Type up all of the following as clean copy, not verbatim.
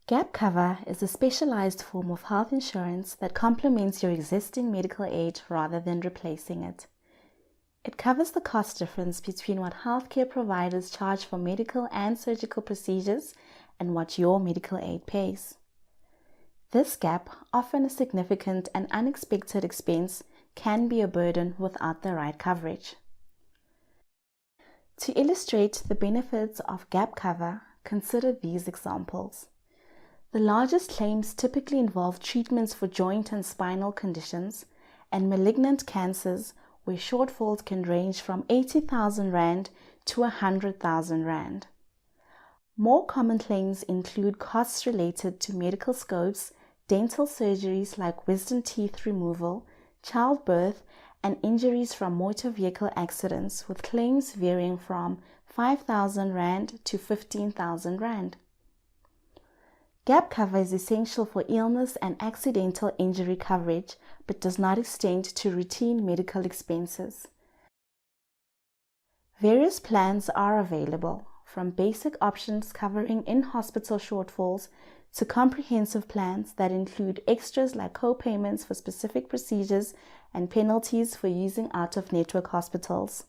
Gap cover is a specialized form of health insurance that complements your existing medical aid rather than replacing it. It covers the cost difference between what healthcare providers charge for medical and surgical procedures and what your medical aid pays. This gap, often a significant and unexpected expense, can be a burden without the right coverage. To illustrate the benefits of gap cover, consider these examples. The largest claims typically involve treatments for joint and spinal conditions and malignant cancers where shortfalls can range from 80,000 Rand to 100,000 Rand. More common claims include costs related to medical scopes, dental surgeries like wisdom teeth removal, childbirth, and injuries from motor vehicle accidents, with claims varying from 5,000 Rand to 15,000 Rand. Gap cover is essential for illness and accidental injury coverage, but does not extend to routine medical expenses. Various plans are available, from basic options covering in-hospital shortfalls to comprehensive plans that include extras like co-payments for specific procedures and penalties for using out-of-network hospitals.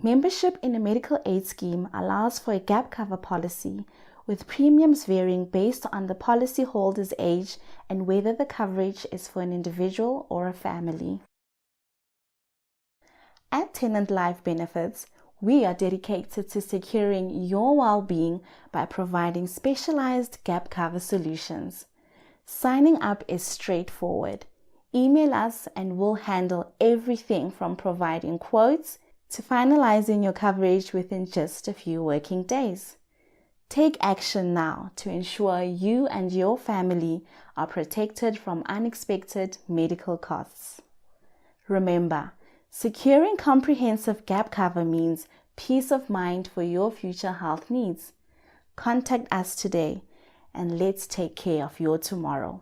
Membership in a medical aid scheme allows for a gap cover policy, with premiums varying based on the policyholder's age and whether the coverage is for an individual or a family. At Tenant Life Benefits, we are dedicated to securing your well-being by providing specialized gap cover solutions. Signing up is straightforward. Email us and we'll handle everything from providing quotes to finalizing your coverage within just a few working days. Take action now to ensure you and your family are protected from unexpected medical costs. Remember, securing comprehensive gap cover means peace of mind for your future health needs. Contact us today and let's take care of your tomorrow.